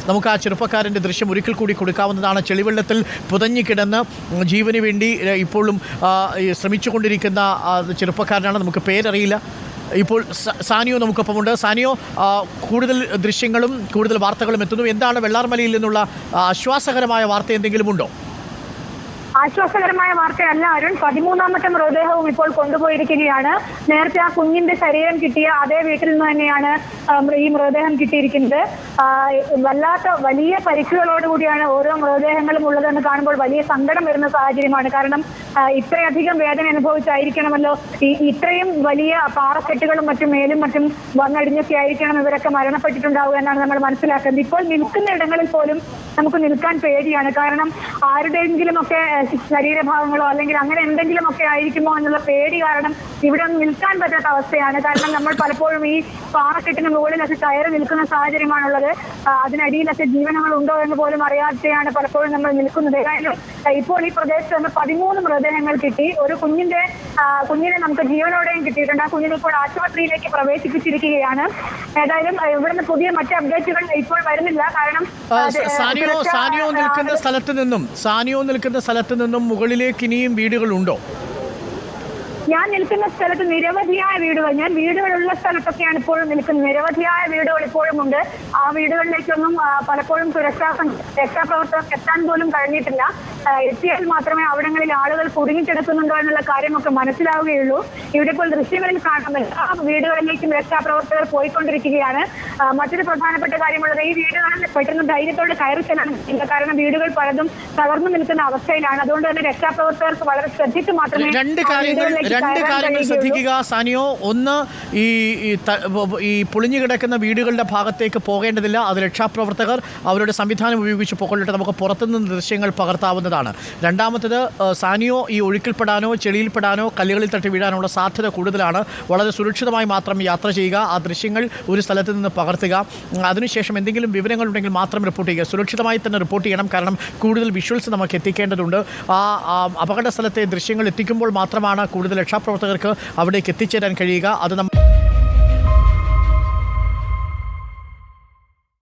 നമുക്ക് ആ ചെറുപ്പക്കാരൻ്റെ ദൃശ്യം ഒരിക്കൽ കൂടി കൊടുക്കാവുന്നതാണ്. ചെളിവെള്ളത്തിൽ പുതഞ്ഞു ജീവന് വേണ്ടി ഇപ്പോഴും ശ്രമിച്ചുകൊണ്ടിരിക്കുന്ന ചെറുപ്പക്കാരനാണ്. നമുക്ക് പേരറിയില്ല. ഇപ്പോൾ സാനിയോ നമുക്കൊപ്പമുണ്ട്. സാനിയോ, കൂടുതൽ ദൃശ്യങ്ങളും കൂടുതൽ വാർത്തകളും എത്തുന്നു. എന്താണ് വെള്ളാർമലയിൽ നിന്നുള്ള ആശ്വാസകരമായ വാർത്ത എന്തെങ്കിലും ഉണ്ടോ? ആശ്വാസകരമായ വാർത്തയല്ല അരുൺ. 13ാമത്തെ മൃതദേഹവും ഇപ്പോൾ കൊണ്ടുപോയിരിക്കുകയാണ്. നേരത്തെ ആ കുഞ്ഞിന്റെ ശരീരം കിട്ടിയ അതേ വീട്ടിൽ നിന്ന് തന്നെയാണ് ഈ മൃതദേഹം കിട്ടിയിരിക്കുന്നത്. വല്ലാത്ത വലിയ പരിക്കുകളോടുകൂടിയാണ് ഓരോ മൃതദേഹങ്ങളും ഉള്ളതെന്ന് കാണുമ്പോൾ വലിയ സങ്കടം വരുന്ന സാഹചര്യമാണ്. കാരണം ഇത്രയധികം വേദന അനുഭവിച്ചായിരിക്കണമല്ലോ ഇത്രയും വലിയ പാറക്കെട്ടുകളും മറ്റും മേലും മറ്റും വന്നടിഞ്ഞൊക്കെ ആയിരിക്കണം ഇവരൊക്കെ മരണപ്പെട്ടിട്ടുണ്ടാവുക എന്നാണ് നമ്മൾ മനസ്സിലാക്കുന്നത്. ഇപ്പോൾ നിൽക്കുന്ന ഇടങ്ങളിൽ പോലും നമുക്ക് നിൽക്കാൻ പേടിയാണ്. കാരണം ആരുടെയെങ്കിലും ഒക്കെ ശരീരഭാഗങ്ങളോ അല്ലെങ്കിൽ അങ്ങനെ എന്തെങ്കിലും ഒക്കെ ആയിരിക്കുമോ എന്നുള്ള പേടി കാരണം ഇവിടെ ഒന്നും നിൽക്കാൻ പറ്റാത്ത അവസ്ഥയാണ്. കാരണം നമ്മൾ പലപ്പോഴും ഈ പാറക്കെട്ടിന് മുകളിലൊക്കെ കയറി നിൽക്കുന്ന സാഹചര്യമാണുള്ളത്. അതിനടിയിലൊക്കെ ജീവനങ്ങൾ ഉണ്ടോ എന്ന് പോലും അറിയാതെയാണ് പലപ്പോഴും നമ്മൾ നിൽക്കുന്നത്. ഏതായാലും ഇപ്പോൾ ഈ പ്രദേശത്ത് നിന്ന് 13 മൃതദേഹങ്ങൾ കിട്ടി. ഒരു കുഞ്ഞിനെ നമുക്ക് ജീവനോടെയും കിട്ടിയിട്ടുണ്ട്. ആ കുഞ്ഞിനെ ഇപ്പോൾ ആശുപത്രിയിലേക്ക് പ്രവേശിപ്പിച്ചിരിക്കുകയാണ്. ഏതായാലും ഇവിടുന്ന് പുതിയ മറ്റ് അപ്ഡേറ്റുകൾ ഇപ്പോൾ വരുന്നില്ല. കാരണം സാനിയോ നിൽക്കുന്ന സ്ഥലത്ത് നിന്നും മുകളിലേക്ക് ഇനിയും വീടുകളുണ്ടോ? ഞാൻ നിൽക്കുന്ന സ്ഥലത്ത് നിരവധിയായ വീടുകൾ, ഞാൻ വീടുകളുള്ള സ്ഥലത്തൊക്കെയാണ് ഇപ്പോഴും നിൽക്കുന്നത്. നിരവധിയായ വീടുകൾ ഇപ്പോഴും ഉണ്ട്. ആ വീടുകളിലേക്കൊന്നും പലപ്പോഴും രക്ഷാപ്രവർത്തകർക്ക് എത്താൻ പോലും കഴിഞ്ഞിട്ടില്ല. എത്തിയാൽ മാത്രമേ അവിടങ്ങളിൽ ആളുകൾ കുടുങ്ങിക്കിടക്കുന്നുണ്ടോ എന്നുള്ള കാര്യമൊക്കെ മനസ്സിലാവുകയുള്ളൂ. ഇവിടെ ഇപ്പോൾ ദൃശ്യങ്ങളിൽ കാണുന്നില്ല. ആ വീടുകളിലേക്കും രക്ഷാപ്രവർത്തകർ പോയിക്കൊണ്ടിരിക്കുകയാണ്. മറ്റൊരു പ്രധാനപ്പെട്ട കാര്യമുള്ളത്, ഈ വീടുകളിൽ പെട്ടെന്ന് ധൈര്യത്തോടെ കയറി ചെല്ലാനില്ല. കാരണം വീടുകൾ പലതും തകർന്നു നിൽക്കുന്ന അവസ്ഥയിലാണ്. അതുകൊണ്ട് തന്നെ രക്ഷാപ്രവർത്തകർക്ക് വളരെ ശ്രദ്ധിച്ച് മാത്രമേ രണ്ട് കാര്യങ്ങൾ ശ്രദ്ധിക്കുക സാനിയോ. ഒന്ന്, ഈ പൊളിഞ്ഞു കിടക്കുന്ന വീടുകളുടെ ഭാഗത്തേക്ക് പോകേണ്ടതില്ല. അത് രക്ഷാപ്രവർത്തകർ അവരുടെ സംവിധാനം ഉപയോഗിച്ച് പോകൊള്ളിട്ട് നമുക്ക് പുറത്തുനിന്ന് ദൃശ്യങ്ങൾ പകർത്താവുന്നതാണ്. രണ്ടാമത്തേത്, സാനിയോ, ഈ ഒഴുക്കിൽപ്പെടാനോ ചെളിയിൽപ്പെടാനോ കല്ലുകളിൽ തട്ടി വീഴാനുള്ള സാധ്യത കൂടുതലാണ്. വളരെ സുരക്ഷിതമായി മാത്രം യാത്ര ചെയ്യുക. ആ ദൃശ്യങ്ങൾ ഒരു സ്ഥലത്ത് നിന്ന് പകർത്തുക. അതിനുശേഷം എന്തെങ്കിലും വിവരങ്ങളുണ്ടെങ്കിൽ മാത്രം റിപ്പോർട്ട് ചെയ്യുക. സുരക്ഷിതമായി തന്നെ റിപ്പോർട്ട് ചെയ്യണം. കാരണം കൂടുതൽ വിഷ്വൽസ് നമുക്ക് എത്തിക്കേണ്ടതുണ്ട്. ആ അപകട സ്ഥലത്തെ ദൃശ്യങ്ങൾ എത്തിക്കുമ്പോൾ മാത്രമാണ് കൂടുതൽ രക്ഷാപ്രവർത്തകർക്ക് അവിടേക്ക് എത്തിച്ചേരാൻ കഴിയുക. അത്